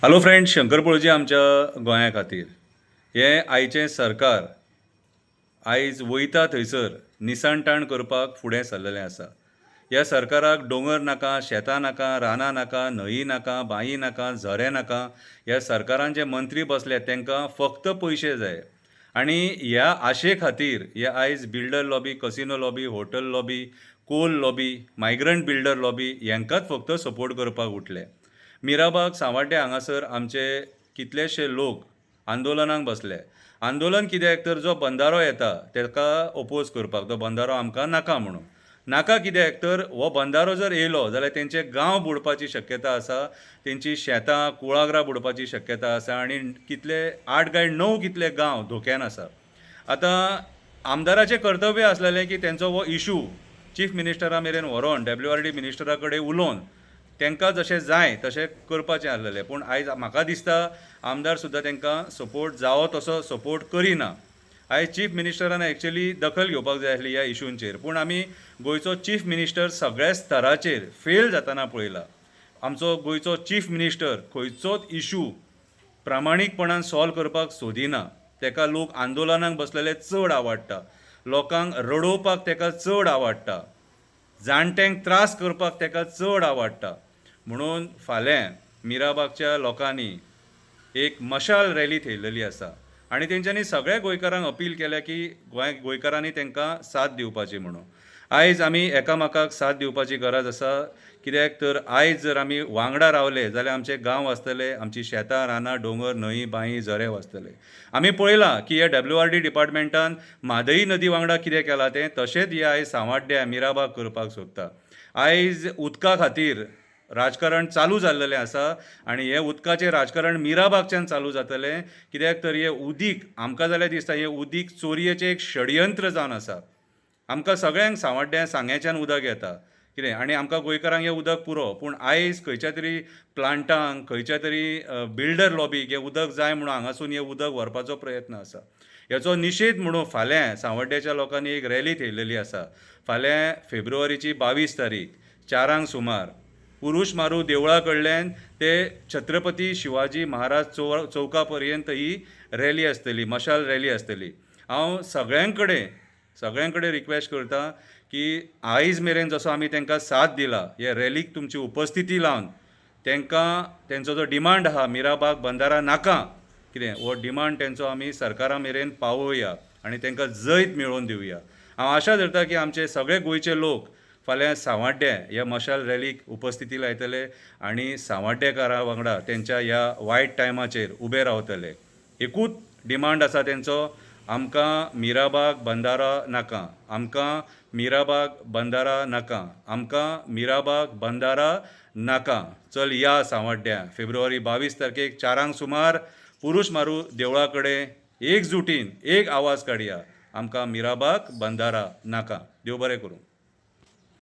Hello friend, Shankar पळोवची आमच्या गोंया खातीर हे आयचें सरकार आयज वयता थंयसर निसाणटाण करपाक फुडें सरलेलें आसा. ह्या सरकाराक दोंगर नाका, शेतां नाका, रानां नाका, न्हंयी नाका, बांयी नाका, झरे नाका. ह्या सरकारान जे मंत्री बसले तांकां फक्त पयशे जाय. आनी ह्या आशे खातीर हे आयज builder lobby, casino lobby, hotel lobby, coal lobby, migrant builder lobby हांकांच फक्त सपोर्ट करपाक उठले. मिराबाग सांवाड्डे हांगासर आमचे कितलेशे लोक आंदोलनाक बसले. आंदोलन कित्याक तर जो बंधारो येता ताका ओपोज करपाक, तो बंधारो आमकां नाका म्हणून. नाका कित्याक तर हो बंधारो जर येयलो जाल्यार तेंचे गांव बुडपाची शक्यता आसा, तेंची शेतां कुळागरां बुडपाची शक्यता आसा आनी कितले 8 काय 9 कितले गांव धोक्यान आसा. आतां आमदाराचें कर्तव्य आसलेलें की तेंचो हो इशू चीफ मिनिस्टरा मेरेन व्हरोन WRD मिनिस्टरा कडेन उलोवन तांकां जशें जाय तशें करपाचें आसलेलें. पूण आयज म्हाका दिसता आमदार सुद्दां तांकां सपोर्ट जावो तसो सपोर्ट करिना. आयज चीफ मिनिस्टरान एक्चुअली दखल घेवपाक जाय आसली ह्या इशूंचेर, पूण आमी गोंयचो चीफ मिनिस्टर सगळ्या स्तराचेर फेल जाताना पळयला. आमचो गोंयचो चीफ मिनिस्टर खंयचोच इशू प्रामाणीकपणान सॉल्व करपाक सोदिना. ताका लोक आंदोलनाक बसलेले चड आवडटा, लोकांक रडोवपाक ताका चड आवडटा, जाणट्यांक त्रास करपाक ताका चड आवडटा. म्हणून फाल्यां मिराबागच्या लोकांनी एक मशाल रॅली थेयलेली आसा आनी तेंच्यांनी सगळ्या गोंयकारांक अपील केल्या की गोंयकारांनी तांकां साथ दिवपाची म्हणून. आयज आमी एकामेकाक साथ दिवपाची गरज आसा. कित्याक तर आयज जर आमी वांगडा रावले जाल्यार आमचे गांव वाचतले, आमची शेतां रानां दोंगर न्हंयी बांयी झरे वाचतले. आमी पळयलां की ह्या WRD डिपार्टमेंटान म्हादई नदी वांगडा कितें केलां तें, तशेंच हे आयज सांवाड्ड्या मिराबाग करपाक सोदता. आयज उदका खातीर राजकारण चालू जाल्लेलें आसा आनी हें उदकाचें राजकारण मिराबागच्यान चालू जातलें. कित्याक तर हें उदीक आमकां जाल्यार दिसता हें उदीक चोरयेचें एक षडयंत्र जावन आसा. आमकां सगळ्यांक सांवाड्ड्या सांग्याच्यान उदक येता कितें, आनी आमकां गोंयकारांक हें उदक पुरो. पूण आयज खंयच्या तरी प्लांटांक, खंयच्या तरी बिल्डर लॉबीक हें उदक जाय म्हणून हांगासून हें उदक व्हरपाचो प्रयत्न आसा. हेचो निशेध म्हणून फाल्यां सांवाड्ड्याच्या लोकांनी एक रॅली थेयलेली आसा. फाल्यां फेब्रुवारीची 22 तारीख 4 सुमार पुरुश मारू देवळा कडल्यान ते छत्रपती शिवाजी महाराज चौका पर्यंत ही रॅली आसतली, मशाल रॅली आसतली. हांव सगळ्यां कडेन रिक्वेस्ट करता की आयज मेरेन जसो आमी तांकां साथ दिला, हे रॅलीक तुमची उपस्थिती लावन तांकां तेंचो जो डिमांड आहा मिराबाग बंधारा नाका कितें, हो डिमांड तेंचो आमी सरकारा मेरेन पावोवया आनी तांकां जैत मेळोवन दिवया. हांव आशा धरतां की आमचे सगळे गोंयचे लोक फाल्यां सांवाड्ड्या ह्या मशाल रॅलीक उपस्थिती लायतले आनी सांवाड्डेकारां वांगडा तेंच्या ह्या वायट टायमाचेर उबे रावतले. एकूच डिमांड आसा तेंचो, आमकां मिराबाग बंधारा नाका, आमकां मिराबाग बंधारा नाका, आमकां मिराबाग बंधारा नाका. चल या सांवाड्ड्या फेब्रुवारी 22 तारखेक 4 सुमार पुरुश मारू देवळा कडेन एकजुटीन एक आवाज काडया, आमकां मिराबाग बंधारा नाका. देव बरें करूं.